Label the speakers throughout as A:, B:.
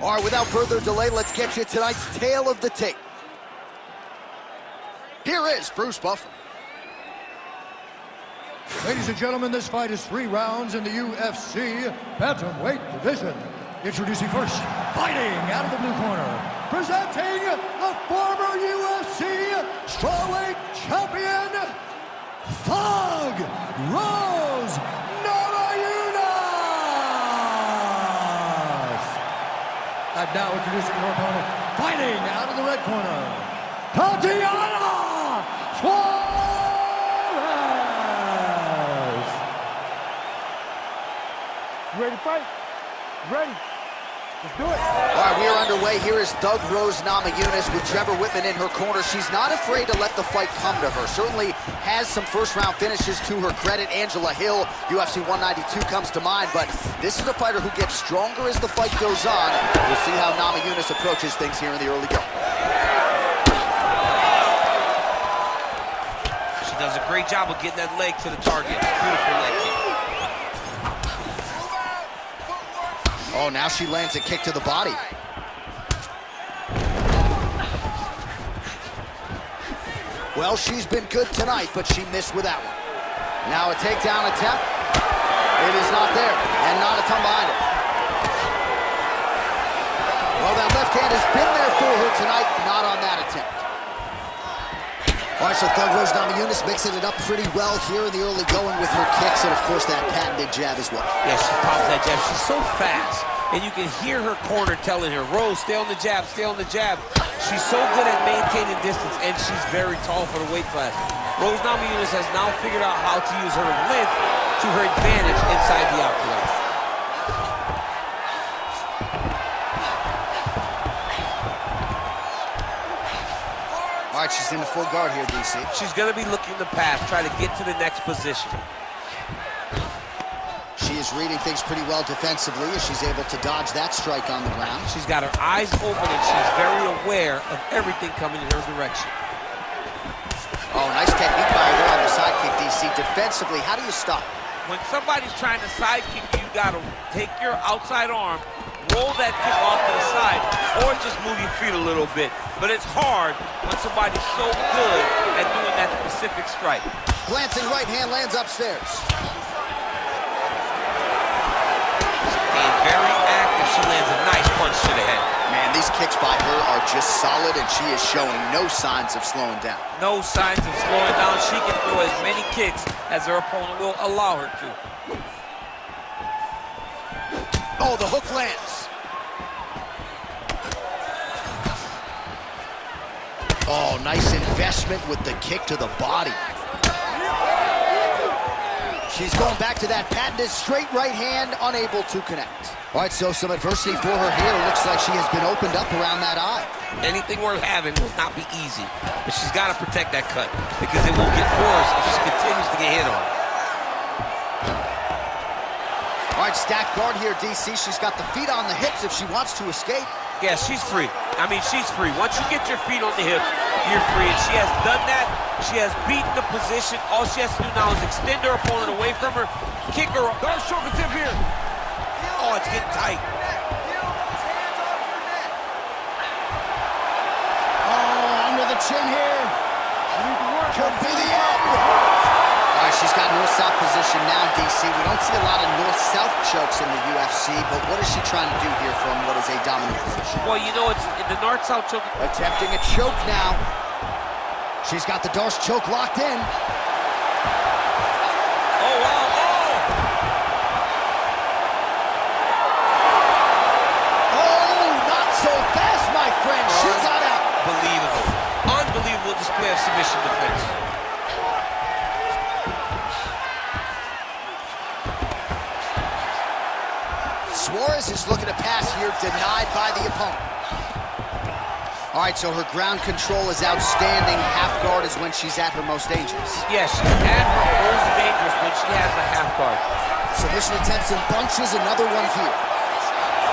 A: All right, without further delay, let's get you tonight's tale of the tape. Here is Bruce Buffer.
B: Ladies and gentlemen, this fight is 3 rounds in the UFC bantamweight division. Introducing first, fighting out of the blue corner, presenting the former UFC strawweight champion, Thug Rose Namajunas. And now introducing her opponent, fighting out of the red corner, Tatiana Suarez.
C: You ready to fight? Ready. Let's do it.
A: All right, we are underway. Here is Thug Rose Namajunas with Trevor Whitman in her corner. She's not afraid to let the fight come to her. Certainly has some first-round finishes to her credit. Angela Hill, UFC 192 comes to mind, but this is a fighter who gets stronger as the fight goes on. We'll see how Namajunas approaches things here in the early going.
D: She does a great job of getting that leg to the target. Beautiful leg kick.
A: Oh, now she lands a kick to the body. Well, she's been good tonight, but she missed with that one. Now a takedown attempt. It is not there, and not a ton behind it. Well, that left hand has been there for her tonight, not on that attempt. All right, so Thug Rose Namajunas mixing it up pretty well here in the early going with her kicks and, of course, that patented jab as well.
D: Yeah, she pops that jab. She's so fast, and you can hear her corner telling her, Rose, stay on the jab, stay on the jab. She's so good at maintaining distance, and she's very tall for the weight class. Rose Namajunas has now figured out how to use her length to her advantage inside the octagon.
A: All right, she's in the full guard here, DC.
D: She's going to be looking to pass, try to get to the next position.
A: She is reading things pretty well defensively as she's able to dodge that strike on the ground.
D: She's got her eyes open, and she's very aware of everything coming in her direction.
A: Oh, nice technique by her on the side kick, DC. Defensively, how do you stop?
D: When somebody's trying to side kick you, got to take your outside arm, roll that kick off to the side, or just move your feet a little bit. But it's hard when somebody's so good at doing that specific strike.
A: Glancing right hand lands upstairs.
D: Being very active, she lands a nice punch to the head.
A: Man, these kicks by her are just solid, and she is showing no signs of slowing down.
D: No signs of slowing down. She can throw as many kicks as her opponent will allow her to.
A: Oh, the hook lands. Oh, nice investment with the kick to the body. She's going back to that patented straight right hand, unable to connect. All right, so some adversity for her here. Looks like she has been opened up around that eye.
D: Anything worth having will not be easy, but she's got to protect that cut because it will get worse if she continues to get hit on.
A: All right, stacked guard here, DC. She's got the feet on the hips if she wants to escape.
D: Yeah, she's free. I mean, she's free. Once you get your feet on the hip, you're free. And she has done that. She has beaten the position. All she has to do now is extend her opponent away from her, kick her. Dark shoulder tip here. Oh, it's getting tight.
A: Oh, under the chin here. Could be the end. All right, she's got north-south position now, DC. We don't see a lot of north-south chokes in the UFC, but what is she trying to do here from what is a dominant position?
D: Well, you know, it's in the north-south choke.
A: Attempting a choke now. She's got the Darce choke locked in.
D: Oh, wow,
A: Not so fast, my friend. She got out.
D: Unbelievable. Unbelievable display of submission defense.
A: Suarez is looking to pass here, denied by the opponent. All right, so her ground control is outstanding. Half guard is when she's at her most dangerous.
D: Yes, she's at her most dangerous when she has the half guard.
A: Submission attempts in bunches, another one here.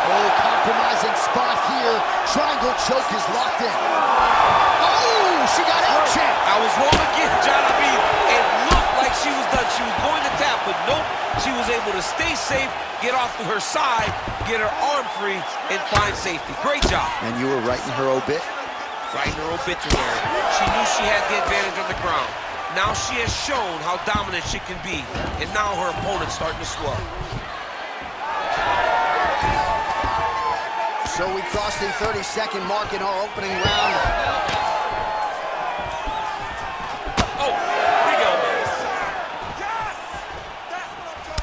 A: Oh, compromising spot here. Triangle choke is locked in. Oh, she got out checked.
D: I was wrong again, John. I mean, it looked like she was done. like she was going to tap, but nope. She was able to stay safe, get off to her side, get her arm free, and find safety. Great job.
A: And you were right in her obit?
D: Right in her obituary. She knew she had the advantage on the ground. Now she has shown how dominant she can be, and now her opponent's starting to swell.
A: So we crossed the 30-second mark in our opening round.
D: Oh, big elbow.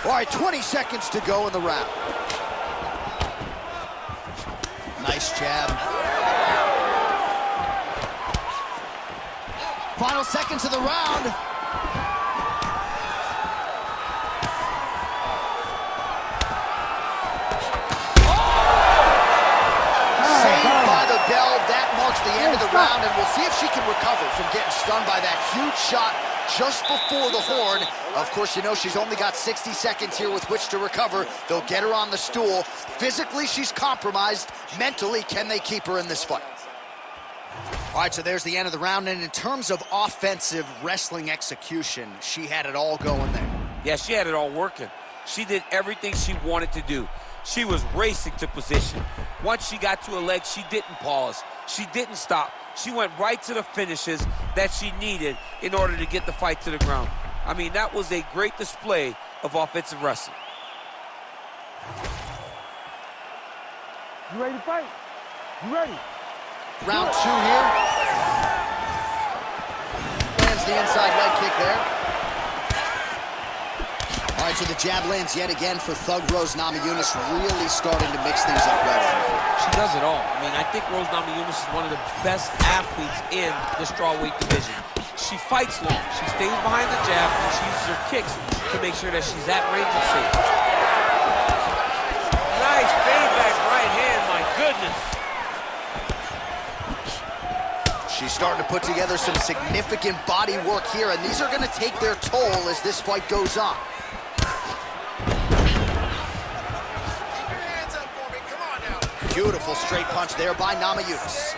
A: All right, 20 seconds to go in the round. Nice jab. Final seconds of the round. Saved by the bell. That marks the end of the round, and we'll see if she can recover from getting stunned by that huge shot just before the horn. Of course, you know she's only got 60 seconds here with which to recover. They'll get her on the stool. Physically, she's compromised. Mentally, can they keep her in this fight? All right, so there's the end of the round, and in terms of offensive wrestling execution, she had it all going there.
D: Yeah, she had it all working. She did everything she wanted to do. She was racing to position. Once she got to her leg, she didn't pause. She didn't stop. She went right to the finishes that she needed in order to get the fight to the ground. I mean, that was a great display of offensive wrestling.
C: You ready to fight? You ready?
A: Round 2 here. Lands the inside leg kick there. All right, so the jab lands yet again for Thug Rose Namajunas, really starting to mix things up well.
D: She does it all. I mean, I think Rose Namajunas is one of the best athletes in the strawweight division. She fights long. She stays behind the jab, and she uses her kicks to make sure that she's at range and safe. Nice payback right hand, my goodness.
A: She's starting to put together some significant body work here, and these are going to take their toll as this fight goes on. Beautiful straight punch there by Namajunas.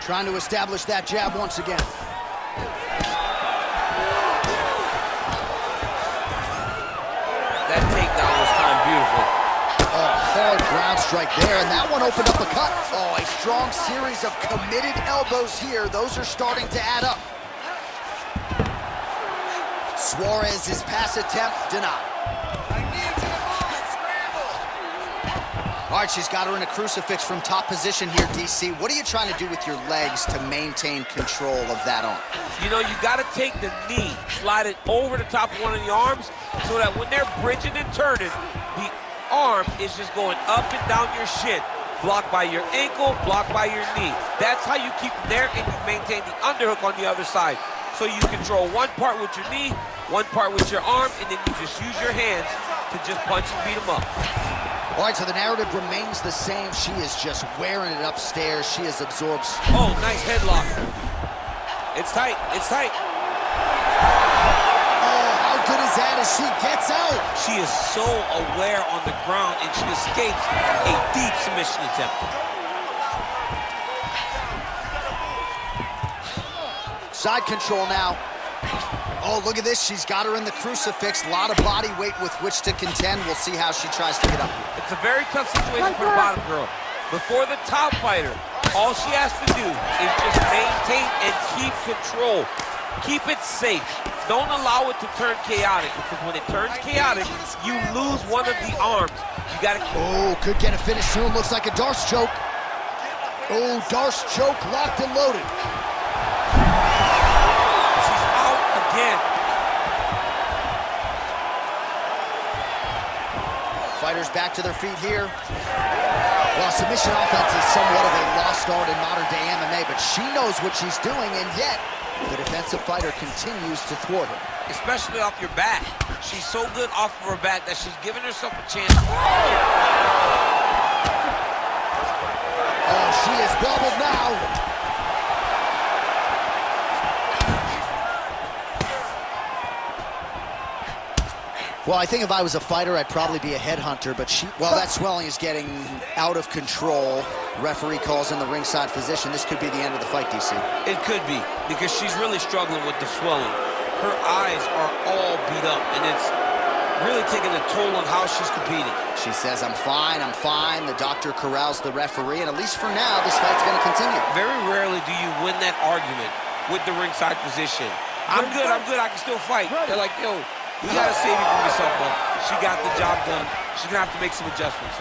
A: Trying to establish that jab once again.
D: That takedown was timed beautifully.
A: Oh, hard ground strike there, and that one opened up a cut. Oh, a strong series of committed elbows here. Those are starting to add up. Suarez's pass attempt denied. All right, she's got her in a crucifix from top position here, DC. What are you trying to do with your legs to maintain control of that arm?
D: You know, you got to take the knee, slide it over the top of one of the arms so that when they're bridging and turning, the arm is just going up and down your shin. Blocked by your ankle, blocked by your knee. That's how you keep them there, and you maintain the underhook on the other side. So you control one part with your knee, one part with your arm, and then you just use your hands to just punch and beat them up.
A: All right, so the narrative remains the same. She is just wearing it upstairs. She has absorbed.
D: Oh, nice headlock. It's tight. It's tight.
A: Oh, how good is that as she gets out?
D: She is so aware on the ground, and she escapes a deep submission attempt.
A: Side control now. Oh, look at this. She's got her in the crucifix. A lot of body weight with which to contend. We'll see how she tries to get up.
D: It's a very tough situation for the bottom girl. Before the top fighter, all she has to do is just maintain and keep control. Keep it safe. Don't allow it to turn chaotic, because when it turns chaotic, you lose one of the arms. You got to...
A: Oh, could get a finish soon. Looks like a Darce choke. Oh, Darce choke locked and loaded.
D: Again.
A: Fighters back to their feet here. Well, submission offense is somewhat of a lost art in modern-day MMA, but she knows what she's doing, and yet the defensive fighter continues to thwart her.
D: Especially off your back. She's so good off of her back that she's giving herself a chance.
A: Oh, she is bobbled now. Well, I think if I was a fighter, I'd probably be a headhunter, but well, that swelling is getting out of control. Referee calls in the ringside physician. This could be the end of the fight, DC.
D: It could be, because she's really struggling with the swelling. Her eyes are all beat up, and it's really taking a toll on how she's competing.
A: She says, I'm fine, I'm fine. The doctor corrals the referee, and at least for now, this fight's going to continue.
D: Very rarely do you win that argument with the ringside physician. I'm good, I can still fight. They're like, yo, you gotta save it from yourself, but she got the job done. She's gonna have to make some adjustments.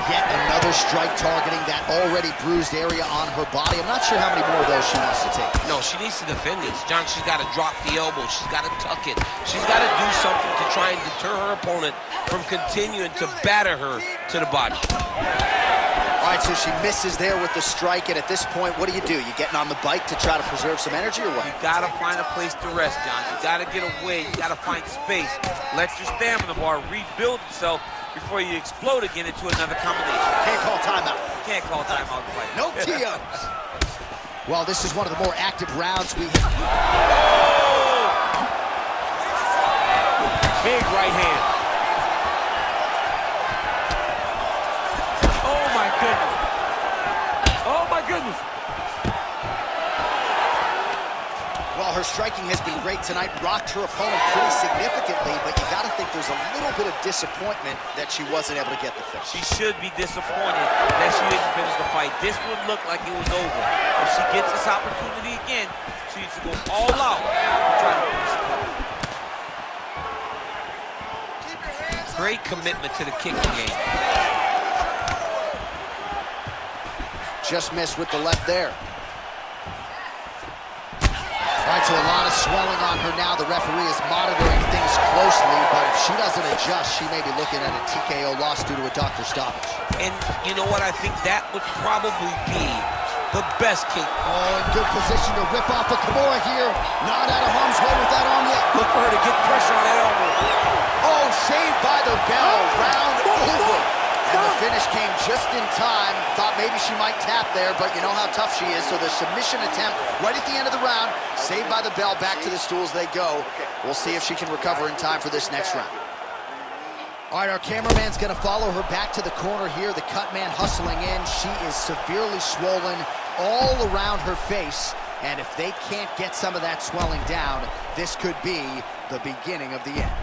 A: Yet another strike targeting that already bruised area on her body. I'm not sure how many more of those she wants to take.
D: No, she needs to defend this. John, she's got to drop the elbow. She's got to tuck it. She's got to do something to try and deter her opponent from continuing to batter her to the body.
A: All right, so she misses there with the strike, and at this point, what do? You getting on the bike to try to preserve some energy, or what?
D: You gotta find a place to rest, John. You gotta get away. You gotta find space. Let your stamina bar rebuild itself before you explode again into another combination.
A: Can't call timeout.
D: Can't call timeout to fight.
A: No TOs. Well, this is one of the more active rounds we have.
D: Oh! Big right hand. Oh my goodness.
A: Well, her striking has been great tonight, rocked her opponent pretty significantly, but you got to think there's a little bit of disappointment that she wasn't able to get the finish.
D: She should be disappointed that she didn't finish the fight. This would look like it was over. If she gets this opportunity again, she needs to go all out and try to finish the fight. Great commitment to the kicking game.
A: Just missed with the left there. All right, so a lot of swelling on her now. The referee is monitoring things closely, but if she doesn't adjust, she may be looking at a TKO loss due to a doctor stoppage.
D: And you know what? I think that would probably be the best kick.
A: Oh, in good position to rip off a Kimura here. Not out of harm's way with that arm yet.
D: Look for her to get pressure on that elbow.
A: Oh, saved by the bell. Round over. And the finish came just in time. Thought maybe she might tap there, but you know how tough she is. So the submission attempt right at the end of the round, saved by the bell, back to the stools they go. We'll see if she can recover in time for this next round. All right, our cameraman's gonna follow her back to the corner here. The cut man hustling in. She is severely swollen all around her face. And if they can't get some of that swelling down, this could be the beginning of the end.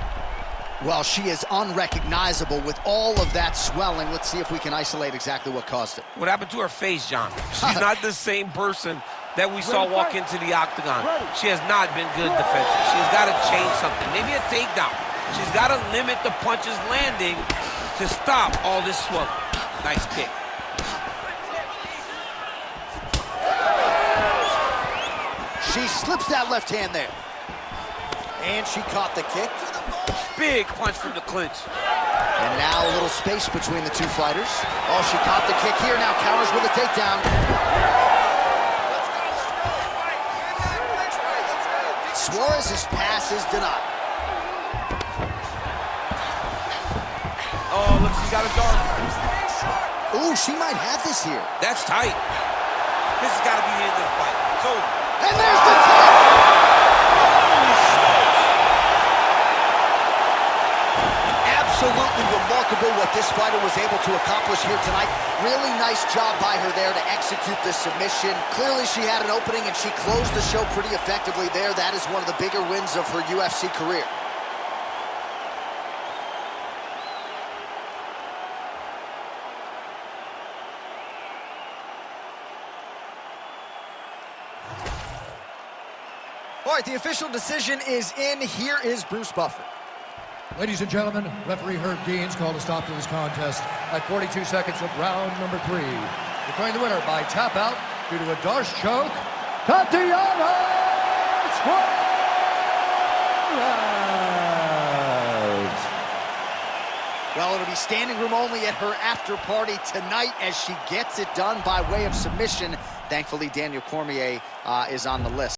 A: Well, she is unrecognizable with all of that swelling. Let's see if we can isolate exactly what caused it.
D: What happened to her face, John? She's not the same person that we saw walk into the octagon. She has not been good defensive. She's got to change something. Maybe a takedown. She's got to limit the punches landing to stop all this swelling. Nice kick.
A: She slips that left hand there. And she caught the kick.
D: Big punch from the clinch.
A: And now a little space between the two fighters. Oh, she caught the kick here. Now counters with a takedown. Suarez's pass is denied.
D: Oh, look, she's got a dart.
A: Ooh, she might have this here.
D: That's tight. This has got to be the end of the fight. It's over.
A: And there's the tap! Absolutely remarkable what this fighter was able to accomplish here tonight. Really nice job by her there to execute the submission. Clearly she had an opening and she closed the show pretty effectively there. That is one of the bigger wins of her UFC career. All right, the official decision is in. Here is Bruce Buffer.
B: Ladies and gentlemen, referee Herb Deans called a stop to this contest at 42 seconds of round number 3. Declaring the winner by tap out due to a Darce choke, Tatiana Suarez!
A: Well, it'll be standing room only at her after party tonight as she gets it done by way of submission. Thankfully, Daniel Cormier is on the list.